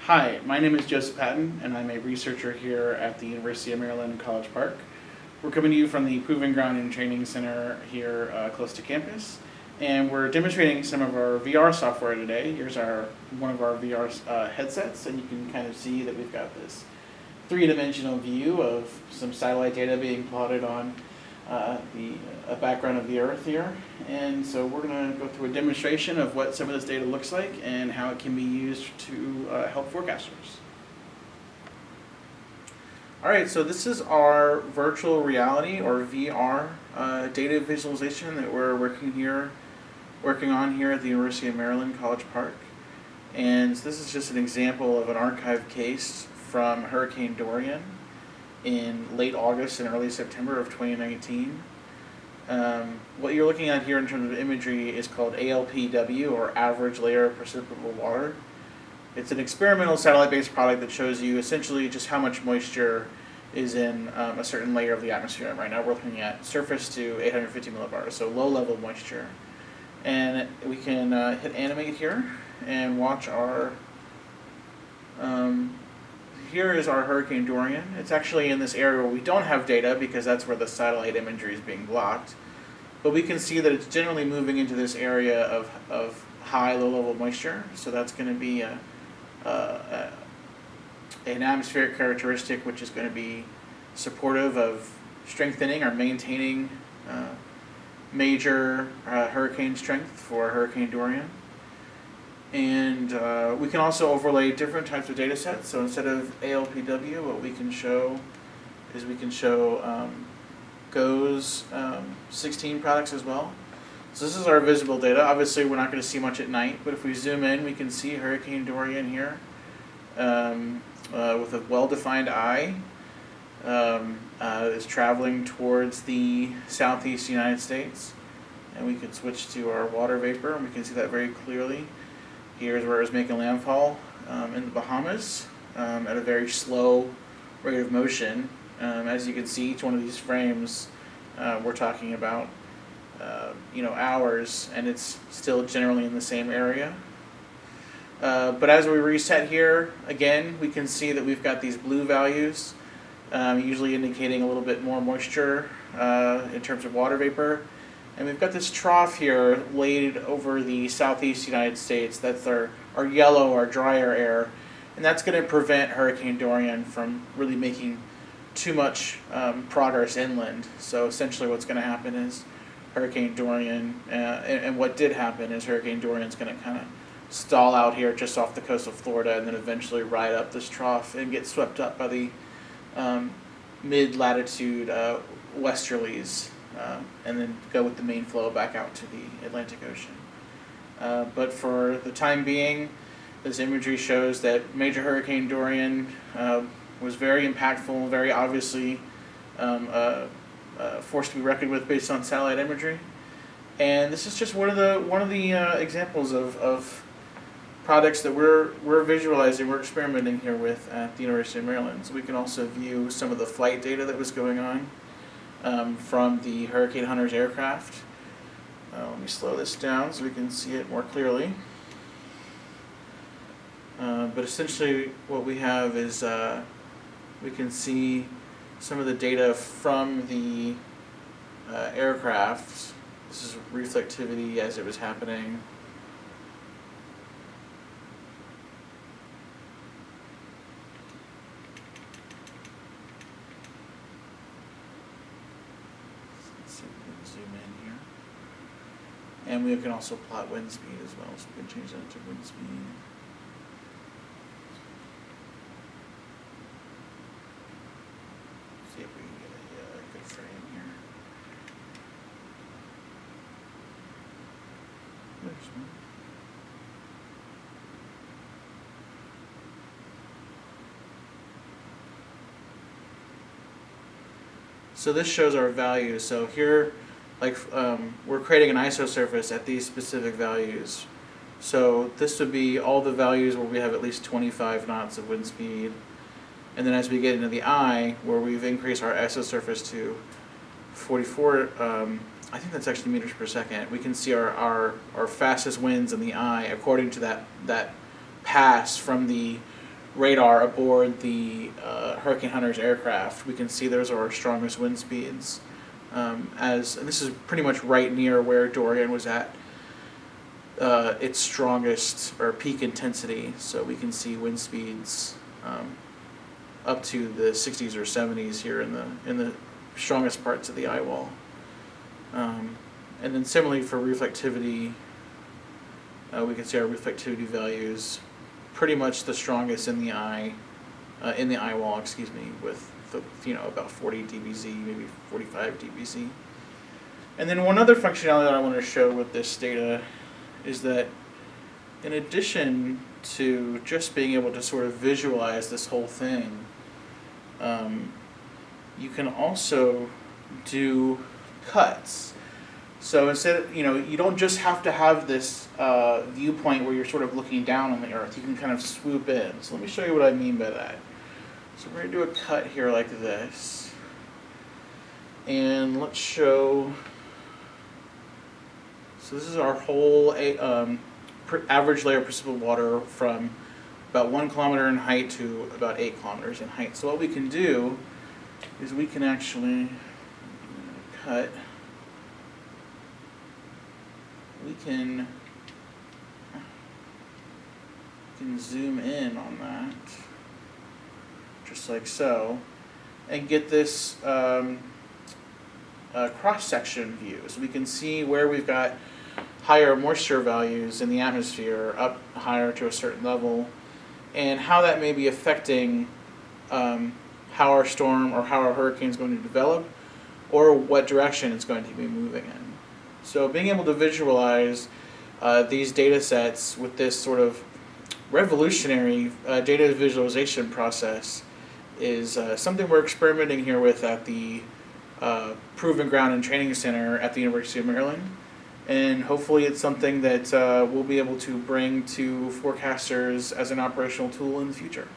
Hi, my name is Joseph Patton, and I'm a researcher here at the University of Maryland, College Park. We're coming to you from the Proving Ground and Training Center here close to campus, and we're demonstrating some of our VR software today. Here's one of our VR headsets, and you can kind of see that we've got this three-dimensional view of some satellite data being plotted on the background of the Earth here. And so we're going to go through a demonstration of what some of this data looks like and how it can be used to help forecasters. All right, so this is our virtual reality or VR data visualization that we're working on here at the University of Maryland, College Park. And this is just an example of an archive case from Hurricane Dorian in late August and early September of 2019. What you're looking at here in terms of imagery is called ALPW, or Average Layer of Precipitable Water. It's an experimental satellite-based product that shows you essentially just how much moisture is in a certain layer of the atmosphere. Right now we're looking at surface to 850 millibars, so low-level moisture. And we can hit animate here and watch our here is our Hurricane Dorian. It's actually in this area where we don't have data because that's where the satellite imagery is being blocked. But we can see that it's generally moving into this area of high, low-level moisture. So that's going to be an atmospheric characteristic which is going to be supportive of strengthening or maintaining major hurricane strength for Hurricane Dorian. And we can also overlay different types of data sets. So instead of ALPW, what we can show is GOES 16 products as well. So this is our visible data. Obviously, we're not going to see much at night, but if we zoom in, we can see Hurricane Dorian here with a well-defined eye. Is traveling towards the southeast United States. And we can switch to our water vapor, and we can see that very clearly. Here's where it was making landfall in the Bahamas at a very slow rate of motion. As you can see, each one of these frames, we're talking about hours, and it's still generally in the same area. But as we reset here, again, we can see that we've got these blue values, usually indicating a little bit more moisture in terms of water vapor. And we've got this trough here laid over the southeast United States. That's our yellow, our drier air. And that's going to prevent Hurricane Dorian from really making too much progress inland. So essentially what's going to happen is Hurricane Dorian, and what did happen is Hurricane Dorian's going to kind of stall out here just off the coast of Florida and then eventually ride up this trough and get swept up by the mid-latitude westerlies. And then go with the main flow back out to the Atlantic Ocean. But for the time being, this imagery shows that Major Hurricane Dorian was very impactful, very obviously forced to be reckoned with based on satellite imagery. And this is just one of the examples of products that we're visualizing, we're experimenting here with at the University of Maryland. So we can also view some of the flight data that was going on from the Hurricane Hunters aircraft. Let me slow this down so we can see it more clearly. But essentially what we have is we can see some of the data from the aircraft. This is reflectivity as it was happening. Zoom in here. And we can also plot wind speed as well, so we can change that to wind speed. See if we can get a good frame here. There's one. So this shows our values. So here, we're creating an isosurface at these specific values. So this would be all the values where we have at least 25 knots of wind speed. And then as we get into the eye, where we've increased our isosurface to 44, I think that's actually meters per second, we can see our fastest winds in the eye according to that pass from the radar aboard the Hurricane Hunter's aircraft, we can see those are our strongest wind speeds. And this is pretty much right near where Dorian was at its strongest or peak intensity. So we can see wind speeds up to the 60s or 70s here in the strongest parts of the eye wall. And then similarly for reflectivity, we can see our reflectivity values pretty much the strongest in the eye wall, with about 40 dBz, maybe 45 dBz. And then one other functionality that I want to show with this data is that in addition to just being able to sort of visualize this whole thing, you can also do cuts. So instead, you don't just have to have this viewpoint where you're sort of looking down on the Earth. You can kind of swoop in. So let me show you what I mean by that. So we're going to do a cut here like this. And let's show... So this is our whole average layer of precipitable water from about 1 kilometer in height to about 8 kilometers in height. So what we can do is we can actually cut... We can zoom in on that, just like so, and get this cross-section view. So we can see where we've got higher moisture values in the atmosphere, up higher to a certain level, and how that may be affecting how our storm or how our hurricane is going to develop, or what direction it's going to be moving in. So being able to visualize these data sets with this sort of revolutionary data visualization process is something we're experimenting here with at the Proving Ground and Training Center at the University of Maryland. And hopefully it's something that we'll be able to bring to forecasters as an operational tool in the future.